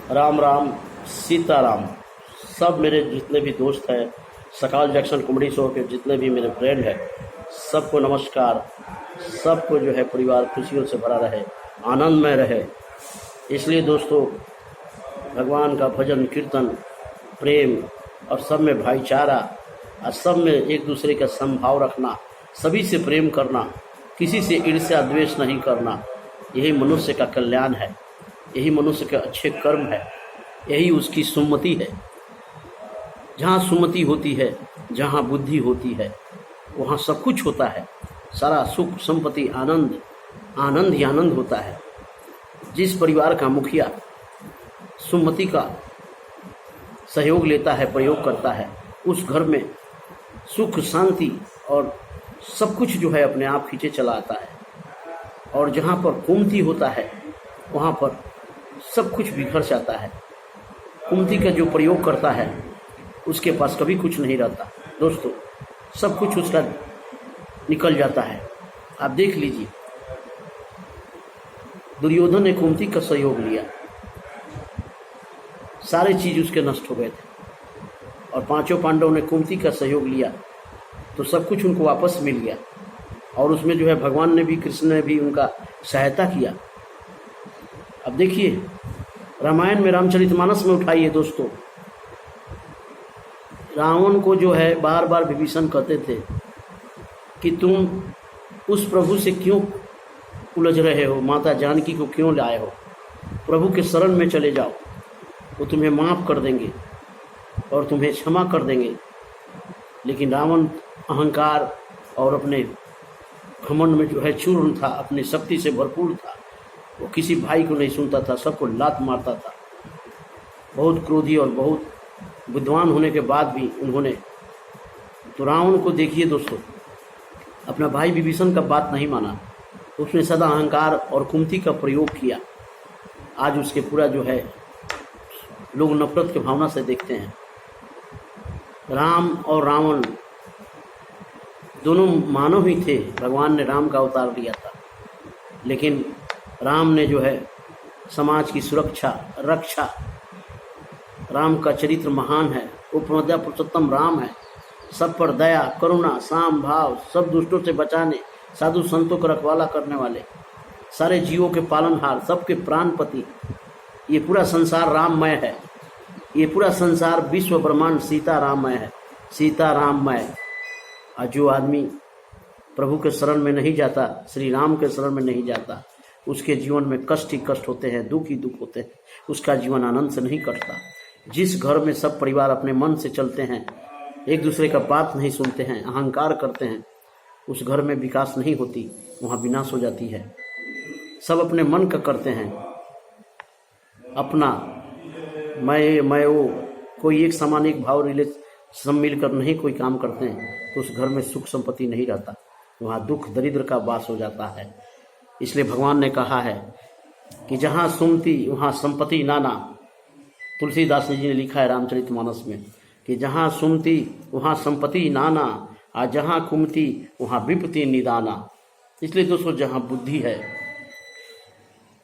राम राम सीताराम। सब मेरे जितने भी दोस्त हैं, सकाल जंक्शन कॉमेडी शो के जितने भी मेरे फ्रेंड हैं, सबको नमस्कार। सबको जो है परिवार खुशियों से भरा रहे, आनंदमय रहे। इसलिए दोस्तों, भगवान का भजन कीर्तन, प्रेम और सब में भाईचारा और सब में एक दूसरे का समभाव रखना, सभी से प्रेम करना, किसी से ईर्ष्या द्वेष नहीं करना, यही मनुष्य का कल्याण है, यही मनुष्य के अच्छे कर्म है, यही उसकी सुमति है। जहाँ सुमति होती है, जहाँ बुद्धि होती है, वहाँ सब कुछ होता है। सारा सुख संपत्ति आनंद आनंद ही आनंद होता है। जिस परिवार का मुखिया सुमति का सहयोग लेता है, प्रयोग करता है, उस घर में सुख शांति और सब कुछ जो है अपने आप खींचे चला आता है। और जहाँ पर कुमति होता है, वहाँ पर सब कुछ बिखर जाता है। कुमति का जो प्रयोग करता है, उसके पास कभी कुछ नहीं रहता दोस्तों, सब कुछ उसका निकल जाता है। आप देख लीजिए, दुर्योधन ने कुमति का सहयोग लिया, सारे चीज उसके नष्ट हो गए थे। और पांचों पांडवों ने कुमति का सहयोग लिया तो सब कुछ उनको वापस मिल गया। और उसमें जो है भगवान ने भी, कृष्ण ने भी उनका सहायता किया। अब देखिए, रामायण में रामचरितमानस में उठाइए दोस्तों, रावण को जो है बार बार विभीषण कहते थे कि तुम उस प्रभु से क्यों उलझ रहे हो, माता जानकी को क्यों लाए हो, प्रभु के शरण में चले जाओ, वो तुम्हें माफ़ कर देंगे और तुम्हें क्षमा कर देंगे। लेकिन रावण अहंकार और अपने घमंड में जो है चूर्ण था, अपनी शक्ति से भरपूर था, वो किसी भाई को नहीं सुनता था, सबको लात मारता था। बहुत क्रोधी और बहुत विद्वान होने के बाद भी उन्होंने, तो रावण को देखिए दोस्तों, अपना भाई विभीषण का बात नहीं माना, उसने सदा अहंकार और कुमति का प्रयोग किया। आज उसके पूरा जो है लोग नफरत की भावना से देखते हैं। राम और रावण दोनों मानव ही थे, भगवान ने राम का अवतार लिया था, लेकिन राम ने जो है समाज की सुरक्षा रक्षा, राम का चरित्र महान है, उपमद्या पुरुषोत्तम राम है, सब पर दया करुणा साम भाव, सब दुष्टों से बचाने, साधु संतों को रखवाला करने वाले, सारे जीवों के पालनहार, सबके प्राणपति। ये पूरा संसार राममय है, ये पूरा संसार विश्व ब्रह्मांड सीता राममय है, सीता राममय। और जो आदमी प्रभु के शरण में नहीं जाता, श्री राम के शरण में नहीं जाता, उसके जीवन में कष्ट ही कष्ट होते हैं, दुख ही दुख होते हैं, उसका जीवन आनंद से नहीं कटता। जिस घर में सब परिवार अपने मन से चलते हैं, एक दूसरे का बात नहीं सुनते हैं, अहंकार करते हैं, उस घर में विकास नहीं होती, वहाँ विनाश हो जाती है। सब अपने मन का करते हैं, अपना मैं वो, कोई एक समान एक भाव रिले सब मिलकर नहीं कोई काम करते हैं, तो उस घर में सुख संपत्ति नहीं रहता, वहाँ दुख दरिद्र का वास हो जाता है। इसलिए भगवान ने कहा है कि जहाँ सुमति वहाँ संपत्ति नाना। तुलसीदास जी ने लिखा है रामचरितमानस में कि जहाँ सुमति वहाँ संपत्ति नाना, और जहाँ कुमति वहाँ विपत्ति निदाना। इसलिए दोस्तों, जहाँ बुद्धि है,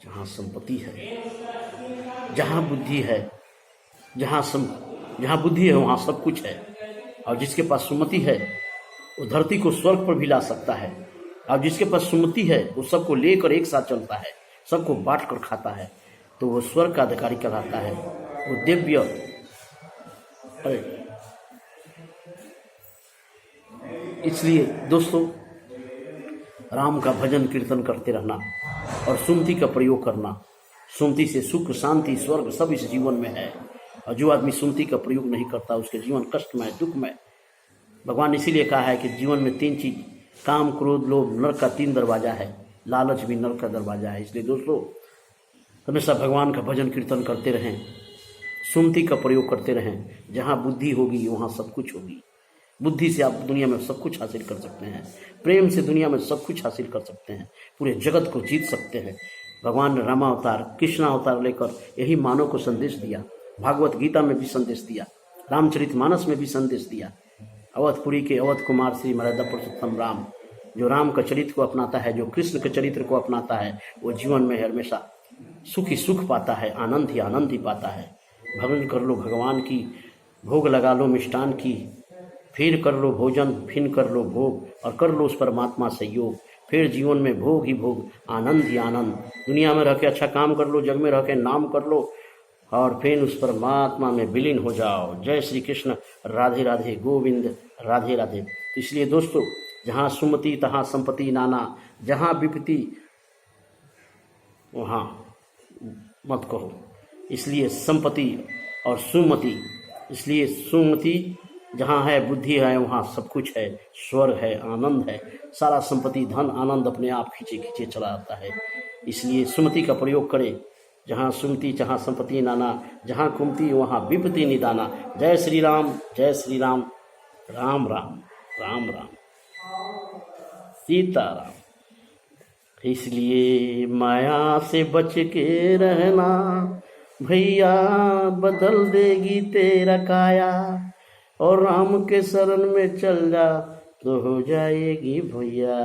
जहाँ संपत्ति है, जहाँ बुद्धि है, जहाँ बुद्धि है वहाँ सब कुछ है। और जिसके पास सुमति है, वो धरती को स्वर्ग पर भी ला सकता है। और जिसके पास सुमति है, वो सबको लेकर एक साथ चलता है, सबको बांट कर खाता है, तो वो स्वर्ग का अधिकारी कहलाता है, वो दिव्य। इसलिए दोस्तों, राम का भजन कीर्तन करते रहना और सुमति का प्रयोग करना। सुमति से सुख शांति स्वर्ग सब इस जीवन में है। और जो आदमी सुमति का प्रयोग नहीं करता, उसके जीवन कष्टमय दुखमय। भगवान इसीलिए कहा है कि जीवन में 3 चीज, काम क्रोध लोभ, नरक का 3 दरवाजा है, लालच भी नरक का दरवाजा है। इसलिए दोस्तों, हमेशा भगवान का भजन कीर्तन करते रहें, सुमति का प्रयोग करते रहें। जहाँ बुद्धि होगी वहाँ सब कुछ होगी। बुद्धि से आप दुनिया में सब कुछ हासिल कर सकते हैं, प्रेम से दुनिया में सब कुछ हासिल कर सकते हैं, पूरे जगत को जीत सकते हैं। भगवान ने रामावतार कृष्ण अवतार लेकर यही मानव को संदेश दिया। भागवत गीता में भी संदेश दिया, रामचरितमानस में भी संदेश दिया। अवधपुरी के अवध कुमार श्री मर्यादा पुरुषोत्तम राम, जो राम का चरित्र को अपनाता है, जो कृष्ण के चरित्र को अपनाता है, वो जीवन में हमेशा सुख ही सुख पाता है, आनंद ही पाता है। भजन कर लो भगवान की, भोग लगा लो मिष्ठान की, फिर कर लो भोजन, फिर कर लो भोग, और कर लो उस परमात्मा से योग। फिर जीवन में भोग ही भोग, आनंद ही आनंद। दुनिया में रह के अच्छा काम कर लो, जग में रह के नाम कर लो, और फिर उस परमात्मा में विलीन हो जाओ। जय श्री कृष्ण, राधे राधे, गोविंद राधे राधे। तो इसलिए दोस्तों, जहाँ सुमति तहाँ संपत्ति नाना, जहाँ विपत्ति वहाँ मत कहो। इसलिए संपत्ति और सुमति, इसलिए सुमति जहाँ है, बुद्धि है, वहाँ सब कुछ है, स्वर्ग है, आनंद है। सारा संपत्ति, धन, आनंद अपने आप खींचे खींचे चला आता है। इसलिए सुमति का प्रयोग करें। जहाँ सुमति जहाँ संपत्ति नाना, जहाँ कुमति वहाँ विपत्ति निदाना। जय श्री राम, जय श्री राम, राम राम, राम राम, सीताराम। इसलिए माया से बच के रहना भैया, बदल देगी तेरा काया। और राम के शरण में चल जा तो हो जाएगी भैया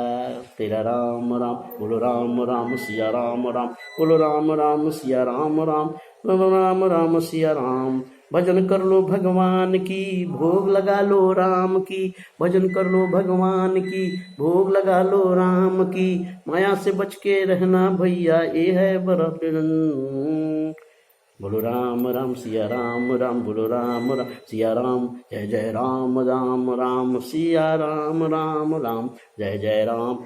तेरा राम राम। बोलो राम राम सिया राम राम, बोलो राम राम सिया राम राम, बोलो राम राम सिया राम। भजन कर लो भगवान की, भोग लगा लो राम की। भजन कर लो भगवान की, भोग लगा लो राम की। माया से बच के रहना भैया, ये है बरतन। बोलो राम राम सिया राम राम, बोलो राम राम सिया राम। जय जय राम राम राम सिया राम राम राम, जय जय राम।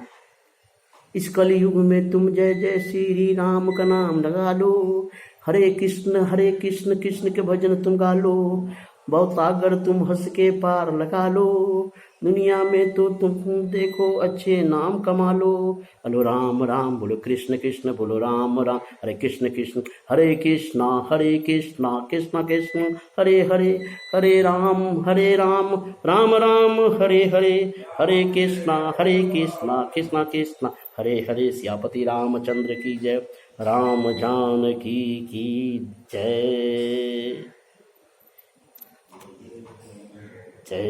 इस कलयुग में तुम जय जय श्री राम का नाम लगा लो। हरे कृष्ण कृष्ण के भजन तुम गा लो। बहुत अगर तुम हंस के पार लगा लो। दुनिया में तो तुम देखो अच्छे नाम कमा लो। बोलो राम राम, बोलो कृष्ण कृष्ण, बोलो राम राम। हरे कृष्ण हरे कृष्णा कृष्ण कृष्ण हरे हरे, हरे राम राम राम हरे हरे। हरे कृष्णा कृष्ण कृष्ण हरे हरे। सियापति रामचंद्र की जय, राम जानकी की जय। जय।